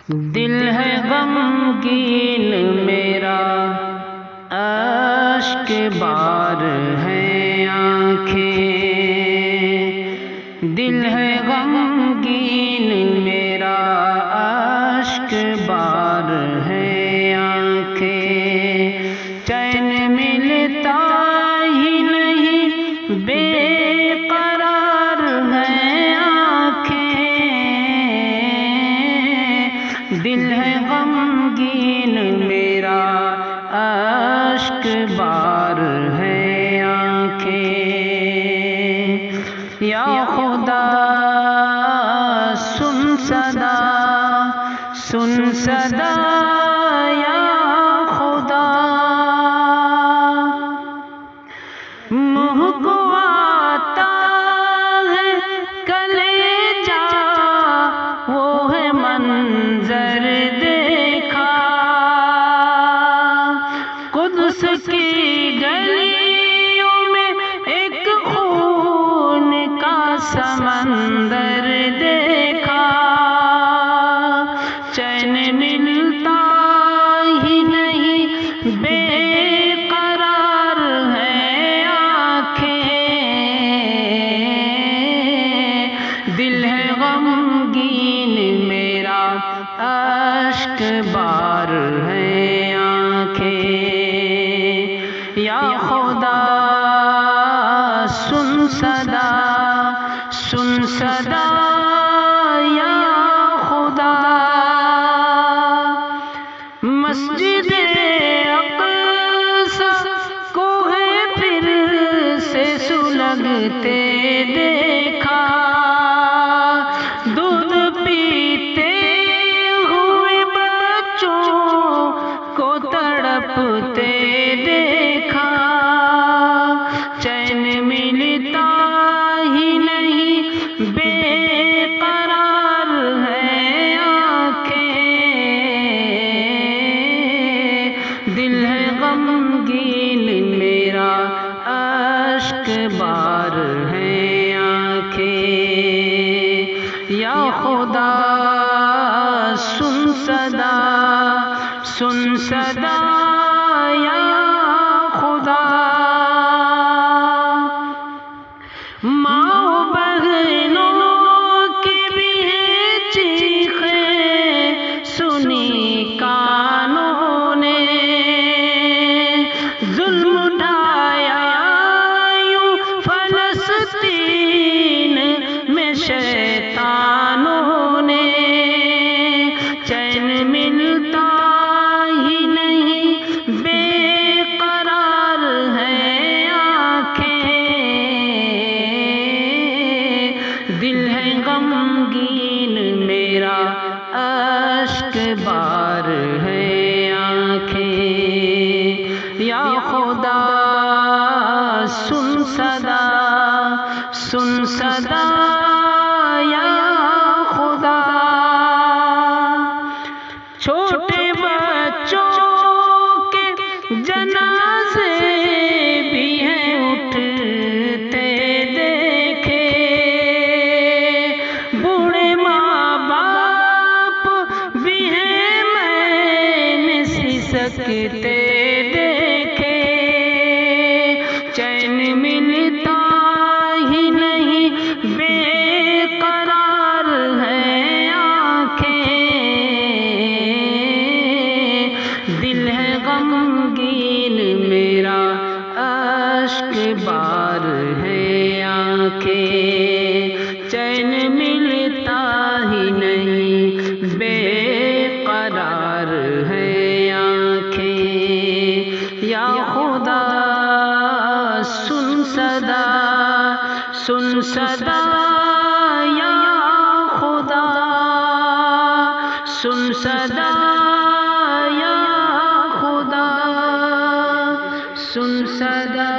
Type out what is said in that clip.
دل ہے غمگین میرا، اشک بار ہیں آنکھیں۔ دل ہے غمگین میرا، اشک بار ہیں آنکھیں۔ چین ملتا ہی نہیں، بے قرار ہیں آنکھیں۔ دل ہے غمگین میرا، اشک بار ہیں آنکھیں۔ یا خدا سن صدا، سن صدا یا خدا۔ منہ کو آتا ہے کلیجہ، وہ ہے منظر دیکھا۔ قدس کی گلیوں میں ایک خون کا سمندر دیکھا۔ چین ملتا ہی نہیں، بے قرار ہے آنکھیں۔ دل ہے غمگین میرا، اشک بار ہیں آنکھیں۔ یا خدا سن صدا، سن صدا یا خدا۔ مسجد اقصی کو ہے پھر سے سلگتے دیکھا۔ دودھ پیتے ہوئے بچوں کو تڑپتے دیکھا۔ چین ملتا ہی نہیں، بے قرار ہے آنکھیں۔ دل ہے غمگین میرا، اشک بار ہیں آنکھیں۔ یا خدا سن صدا، سن صدا یا خدا۔ ماں بہنوں کی بھی ہیں چیخیں سنی کانوں نے۔ ظلم اٹھایا یوں فلسطین میں شیطانوں نے۔ چین ملتا ہی نہیں، بے قرار ہے آنکھیں۔ دل ہے غمگین میرا، اشک بار ہے آنکھیں۔ یا خدا سن صدا، سن صدا یا خدا۔ چھوٹے بچوں کے جنازے بھی ہیں اٹھتے دیکھے۔ بوڑھے ماں باپ بھی ہیں میں نے سسکتے دیکھے۔ چین ملتا ہی نہیں، بے قرار ہے آنکھیں۔ دل ہے غمگین میرا، اشک بار ہے آنکھیں۔ چین ملتا ہی نہیں، بے قرار ہے آنکھیں۔ یا خدا سن صدا، سن صدا یا خدا۔ سن صدا یا خدا، سن صدا